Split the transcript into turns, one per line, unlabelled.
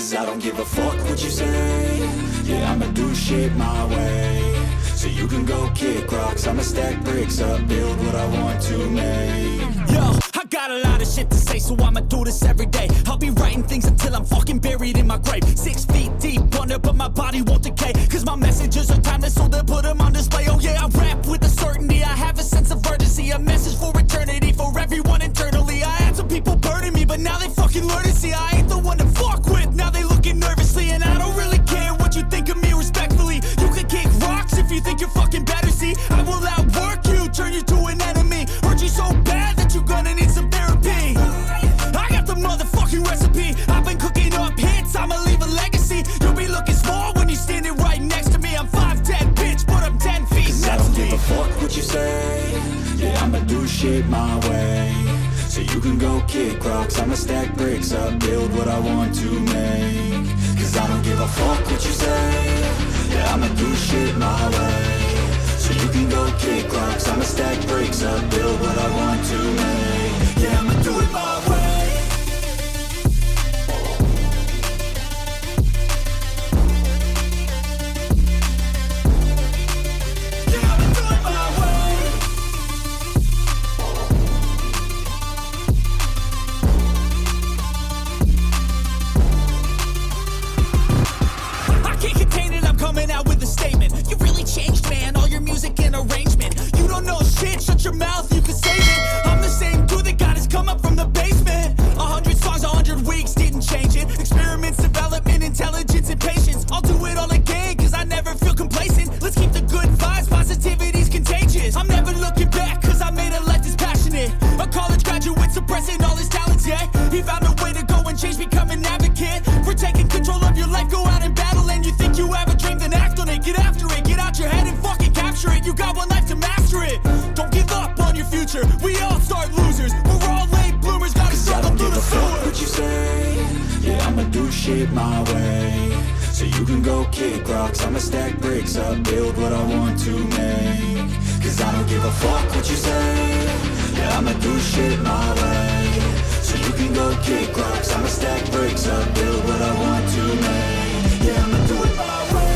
Cause I don't give a fuck what you say. Yeah, I'ma do shit my way. So you can go kick rocks, I'ma stack bricks up, build what I want to make.
Yo, I got a lot of shit to say, so I'ma do this every day. I'll be writing things until I'm fucking buried in my grave. 6 feet deep under, but my body won't decay. Cause my messages are timeless, so they'll put them on display. Oh yeah, I rap with a certainty, I have a sense of urgency. A message for eternity, for everyone internally. I had some people burning me, but now they fucking learn to see I ain't the one to fuck with, now they looking nervously. And I don't really care what you think of me respectfully. You can kick rocks if you think you're fucking better, see. I will outwork you, turn you to an enemy. Hurt you so bad that you're gonna need some therapy. I got the motherfucking recipe. I've been cooking up hits, I'ma leave a legacy. You'll be looking small when you're standing right next to me. I'm 5'10", bitch, but I'm 10 feet.
Cause I don't give a fuck what you say. Yeah, I'ma do shit my way. So you can go kick rocks, I'ma stack bricks up, build what I want to make. Cause I don't give a fuck what you say. Yeah, I'ma do shit my way. So you can go kick rocks, I'ma stack bricks up, build what I want to make. Yeah, I'ma do it my way.
Shut your mouth, you can save it. I'm the same dude that got his come up from the basement. 100 songs, 100 weeks, didn't change it. Experiments, development, intelligence, and patience. I'll do it all again, cause I never feel complacent. Let's keep the good vibes, positivity's contagious. I'm never looking back, cause I made a life that's passionate. A college graduate suppressing all his talents, yeah. He found a way to go and change, become an advocate. For taking control of your life, go out and battle. And you think you have a dream, then act on it. Get after it, get out your head and fucking capture it. You got one life to master it. Don't give up on your future, we all start losers. We're all late bloomers, gotta struggle through the sewer.
What you say? Yeah, I'ma do shit my way. So you can go kick rocks, I'ma stack bricks up, build what I want to make. Cause I don't give a fuck what you say. Yeah, I'ma do shit my way. So you can go kick rocks, I'ma stack bricks up, build what I want to make. Yeah, I'ma do it my way.